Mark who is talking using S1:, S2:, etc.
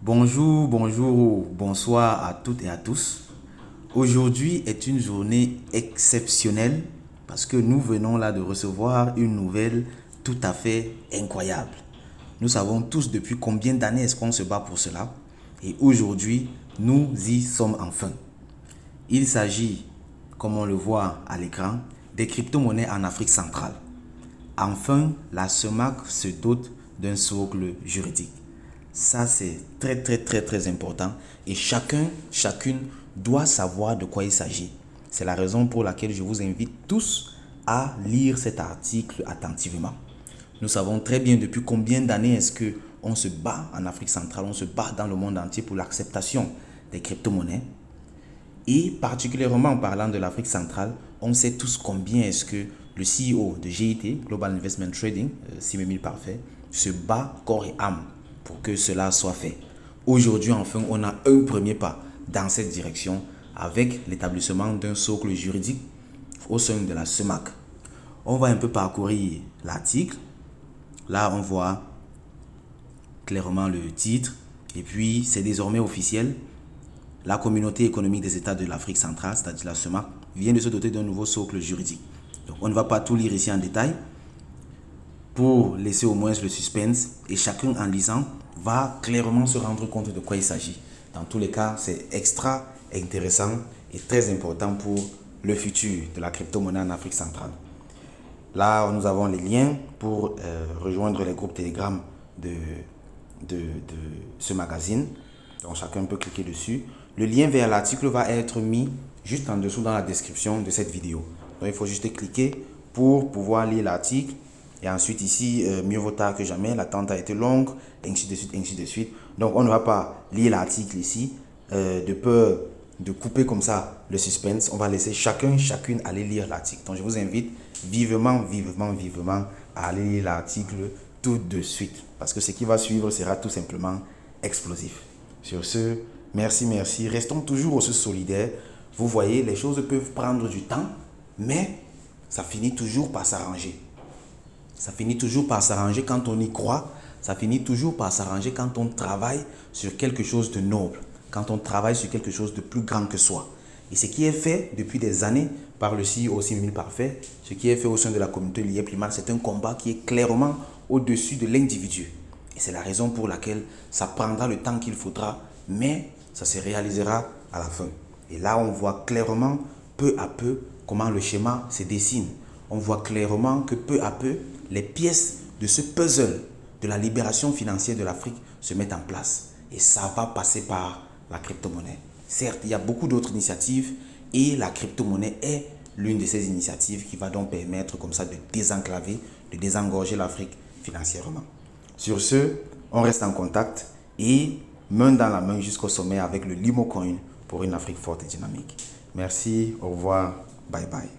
S1: Bonjour, bonjour, bonsoir à toutes et à tous. Aujourd'hui est une journée exceptionnelle parce que nous venons là de recevoir une nouvelle tout à fait incroyable. Nous savons tous depuis combien d'années est-ce qu'on se bat pour cela et aujourd'hui nous y sommes enfin. Il s'agit, comme on le voit à l'écran, des crypto-monnaies en Afrique centrale. Enfin, la CEMAC se dote d'un socle juridique. Ça, c'est très important et chacune doit savoir de quoi il s'agit. C'est la raison pour laquelle je vous invite tous à lire cet article attentivement. Nous savons très bien depuis combien d'années est-ce qu'on se bat en Afrique centrale, on se bat dans le monde entier pour l'acceptation des crypto-monnaies. Et particulièrement en parlant de l'Afrique centrale, on sait tous combien est-ce que le CEO de GIT, Global Investment Trading, Simemil Parfait, se bat corps et âme pour que cela soit fait. Aujourd'hui, enfin, on a un premier pas dans cette direction avec l'établissement d'un socle juridique au sein de la CEMAC. On va un peu parcourir l'article. Là, on voit clairement le titre et puis c'est désormais officiel. La communauté économique des États de l'Afrique centrale, c'est-à-dire la CEMAC, vient de se doter d'un nouveau socle juridique. Donc, on ne va pas tout lire ici en détail pour laisser au moins le suspense et chacun en lisant va clairement se rendre compte de quoi il s'agit. Dans tous les cas, c'est extra intéressant et très important pour le futur de la crypto-monnaie en Afrique centrale. Là, nous avons les liens pour rejoindre les groupes Telegram de ce magazine. Donc, chacun peut cliquer dessus. Le lien vers l'article va être mis juste en dessous dans la description de cette vidéo. Donc, il faut juste cliquer pour pouvoir lire l'article. Et ensuite, ici, mieux vaut tard que jamais, l'attente a été longue, ainsi de suite, ainsi de suite. Donc, on ne va pas lire l'article ici, de peur de couper comme ça le suspense. On va laisser chacune aller lire l'article. Donc, je vous invite vivement à aller lire l'article tout de suite. Parce que ce qui va suivre sera tout simplement explosif. Sur ce, merci. Restons toujours aussi solidaires. Vous voyez, les choses peuvent prendre du temps, mais ça finit toujours par s'arranger. Ça finit toujours par s'arranger quand on y croit. Ça finit toujours par s'arranger quand on travaille sur quelque chose de noble. Quand on travaille sur quelque chose de plus grand que soi. Et ce qui est fait depuis des années par le CEO Simemil Parfait, ce qui est fait au sein de la communauté Lié Primal, c'est un combat qui est clairement au-dessus de l'individu. Et c'est la raison pour laquelle ça prendra le temps qu'il faudra, mais ça se réalisera à la fin. Et là, on voit clairement, peu à peu, comment le schéma se dessine. On voit clairement que peu à peu, les pièces de ce puzzle de la libération financière de l'Afrique se mettent en place. Et ça va passer par la crypto-monnaie. Certes, il y a beaucoup d'autres initiatives et la crypto-monnaie est l'une de ces initiatives qui va donc permettre comme ça de désenclaver, de désengorger l'Afrique financièrement. Sur ce, on reste en contact et main dans la main jusqu'au sommet avec le Limo Coin pour une Afrique forte et dynamique. Merci, au revoir, bye bye.